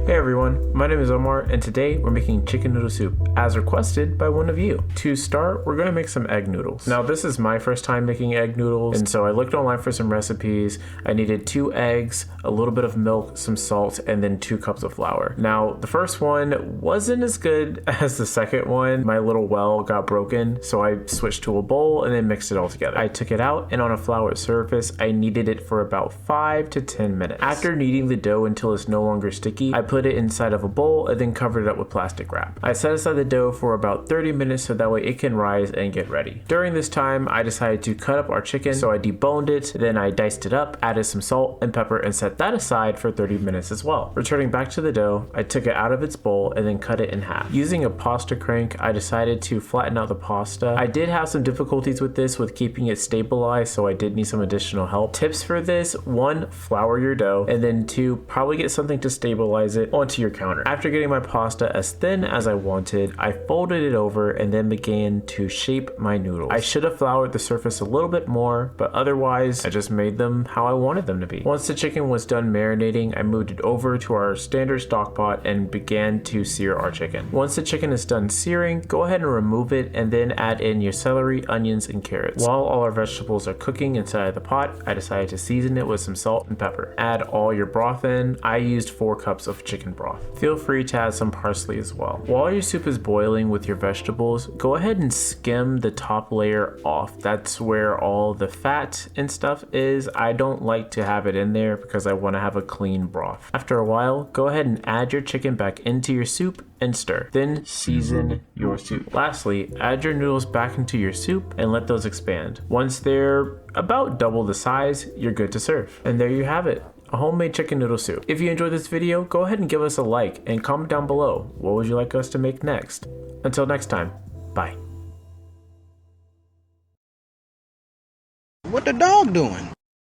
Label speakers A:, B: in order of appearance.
A: Hey everyone, my name is Omar and today we're making chicken noodle soup as requested by one of you. To start, we're going to make some egg noodles. Now this is my first time making egg noodles, and so I looked online for some recipes. I needed 2 eggs, a little bit of milk, some salt, and then 2 cups of flour. Now the first one wasn't as good as the second one. My little well got broken, so I switched to a bowl and then mixed it all together. I took it out, and on a floured surface I kneaded it for about 5 to 10 minutes. After kneading the dough until it's no longer sticky, I put it inside of a bowl and then covered it up with plastic wrap. I set aside the dough for about 30 minutes so that way it can rise and get ready. During this time, I decided to cut up our chicken, so I deboned it, then I diced it up, added some salt and pepper, and set that aside for 30 minutes as well. Returning back to the dough, I took it out of its bowl and then cut it in half. Using a pasta crank, I decided to flatten out the pasta. I did have some difficulties with this with keeping it stabilized, so I did need some additional help. Tips for this: 1, flour your dough, and then 2, probably get something to stabilize it onto your counter. After getting my pasta as thin as I wanted, I folded it over and then began to shape my noodles. I should have floured the surface a little bit more, but otherwise I just made them how I wanted them to be. Once the chicken was done marinating, I moved it over to our standard stock pot and began to sear our chicken. Once the chicken is done searing, go ahead and remove it and then add in your celery, onions, and carrots. While all our vegetables are cooking inside of the pot, I decided to season it with some salt and pepper. Add all your broth in. I used 4 cups of chicken broth. Feel free to add some parsley as well. While your soup is boiling with your vegetables, go ahead and skim the top layer off. That's where all the fat and stuff is. I don't like to have it in there because I want to have a clean broth. After a while, go ahead and add your chicken back into your soup and stir. Then season your soup. Lastly, add your noodles back into your soup and let those expand. Once they're about double the size, you're good to serve. And there you have it, a homemade chicken noodle soup. If you enjoyed this video, go ahead and give us a like and comment down below what would you like us to make next. Until next time, bye.
B: What the dog doing?